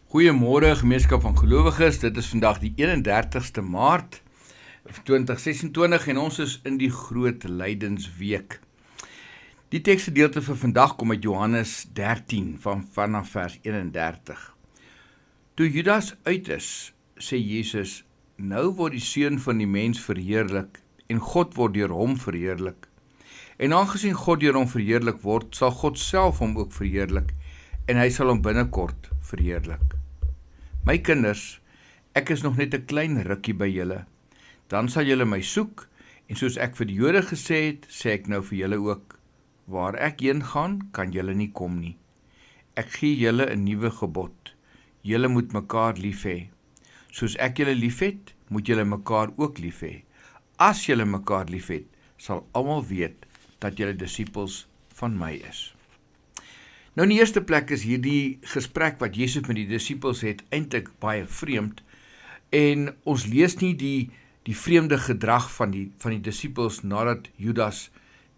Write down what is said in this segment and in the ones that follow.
Goeiemôre gemeenskap van gelowiges, dit is vandag die 31ste Maart 2026 en ons is in die groot lydensweek. Die teksgedeelte vir vandag kom uit Johannes 13 vanaf vers 31. Toe Judas uit is, sê Jesus, nou word die Seun van die mens verheerlik en God word deur hom verheerlik. En aangesien God deur hom verheerlik word, sal God self hom ook verheerlik en hy sal hom binnekort verheerlik. My kinders, ek is nog net 'n klein rukkie by julle. Dan sal julle my soek, en soos ek vir die Jode gesê het, sê ek nou vir julle ook. Waar ek heen gaan, kan julle nie kom nie. Ek gee julle 'n nuwe gebod. Julle moet mekaar lief hê. Soos ek julle liefhet, moet julle mekaar ook lief hê. As julle mekaar liefhet, sal almal weet dat julle disippels van my is. Nou in die eerste plek is hierdie gesprek wat Jesus met die disippels het eintlik baie vreemd en ons lees nie die vreemde gedrag van die disippels nadat Judas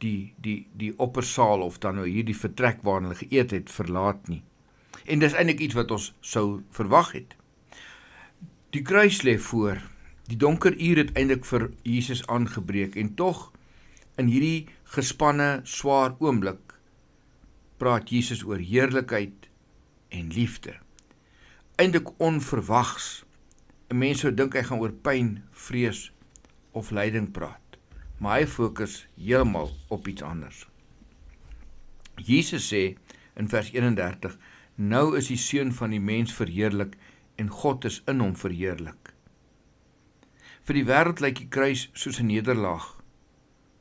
die oppersaal of dan nou hierdie vertrek waarin hulle geëet het verlaat nie. En dis eintlik iets wat ons sou verwag het. Die kruis lê voor. Die donker uur het eintlik vir Jesus aangebreek en tog in hierdie gespanne swaar oomblik praat Jesus oor heerlikheid en liefde. Eintlik onverwags. 'n Mens sou dink hy gaan oor pyn, vrees of lyding praat, maar hy fokus heeltemal op iets anders. Jesus sê in vers 31, nou is die Seun van die mens verheerlik en God is in hom verheerlik. Vir die wêreld lyk die kruis soos 'n nederlaag,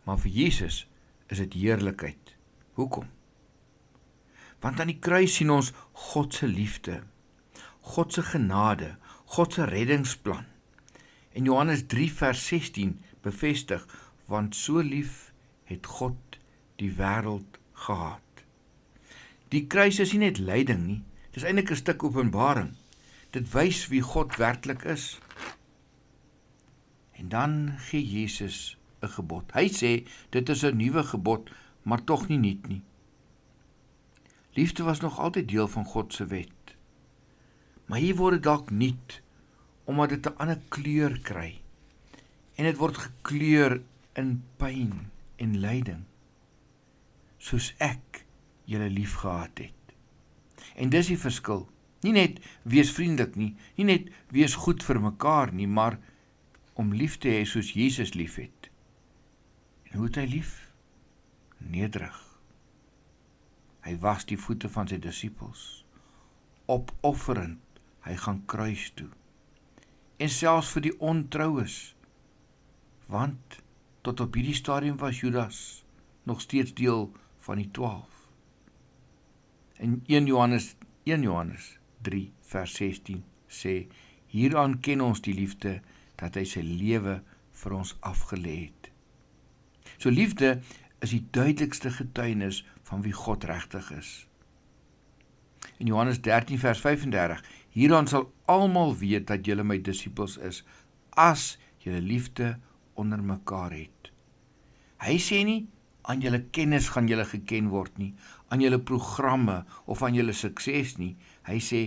maar vir Jesus is dit heerlikheid. Hoekom? Want aan die kruis sien ons God se liefde, God se genade, God se reddingsplan. En Johannes 3 vers 16 bevestig, want so lief het God die wêreld gehaat. Die kruis is nie net lyding nie, dit is eintlik 'n stuk openbaring. Dit wys wie God werklik is. En dan gee Jesus 'n gebod. Hy sê, dit is 'n nuwe gebod, maar tog nie nuut nie. Liefde was nog altyd deel van God se wet. Maar hier word dit dalk nuut, omdat dit 'n ander kleur kry. En dit word gekleur in pyn en lyding. Soos ek julle liefgehad het. En dis die verskil. Nie net wees vriendelik nie, nie net wees goed vir mekaar nie, maar om lief te hê soos Jesus lief het. En hoe het hy lief? Nederig. Hy was die voete van sy disippels. Opofferend, hy gaan kruis toe. En selfs vir die ontroues. Want tot op hierdie stadium was Judas nog steeds deel van die 12. En 1 Johannes 3 vers 16 sê, hieraan ken ons die liefde, dat hy sy lewe vir ons afgelê het. So liefde is die duidelikste getuienis van wie God regtig is. In Johannes 13 vers 35, hieraan sal almal weet dat julle my disippels is, as julle liefde onder mekaar het. Hy sê nie, aan julle kennis gaan julle geken word nie, aan julle programme of aan julle sukses nie, hy sê,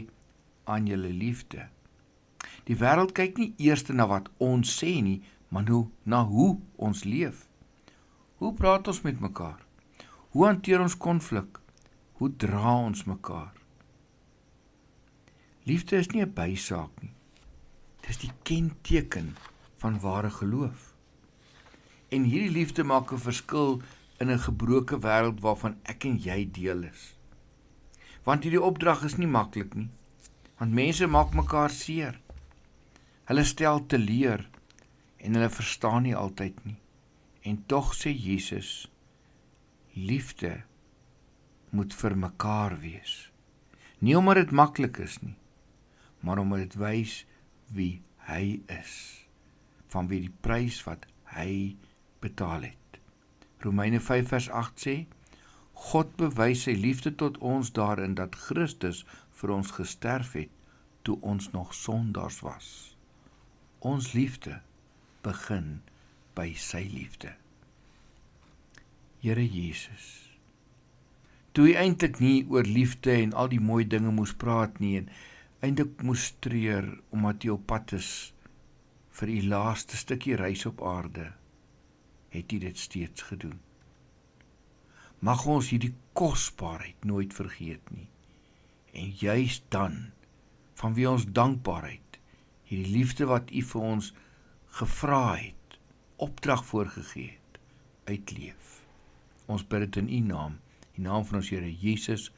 aan julle liefde. Die wêreld kyk nie eers na wat ons sê nie, maar na hoe ons leef. Hoe praat ons met mekaar? Hoe hanteer ons konflik? Hoe dra ons mekaar? Liefde is nie 'n bysaak nie. Dit is die kenteken van ware geloof. En hierdie liefde maak 'n verskil in 'n gebroke wêreld waarvan ek en jy deel is. Want hierdie opdrag is nie maklik nie. Want mense maak mekaar seer. Hulle stel teleur en hulle verstaan nie altyd nie. En tog sê Jesus, liefde moet vir mekaar wees. Nie omdat dit maklik is nie, maar omdat dit wys wie hy is, van wie die prys wat hy betaal het. Romeine 5 vers 8 sê, God bewys sy liefde tot ons daarin dat Christus vir ons gesterf het, toe ons nog sondaars was. Ons liefde begin by sy liefde. Here Jesus, toe hy eintlik nie oor liefde en al die mooi dinge moes praat nie, en eintlik moes treur, omdat U op pad is vir U laaste stukkie reis op aarde, het U dit steeds gedoen. Mag ons hierdie kosbaarheid nooit vergeet nie, en juist dan, vanweë ons dankbaarheid, hierdie liefde wat U vir ons gevra het, opdrag voorgegee het, uitleef. Ons bid dit in U naam, die naam van ons Here Jesus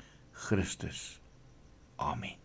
Christus. Amen.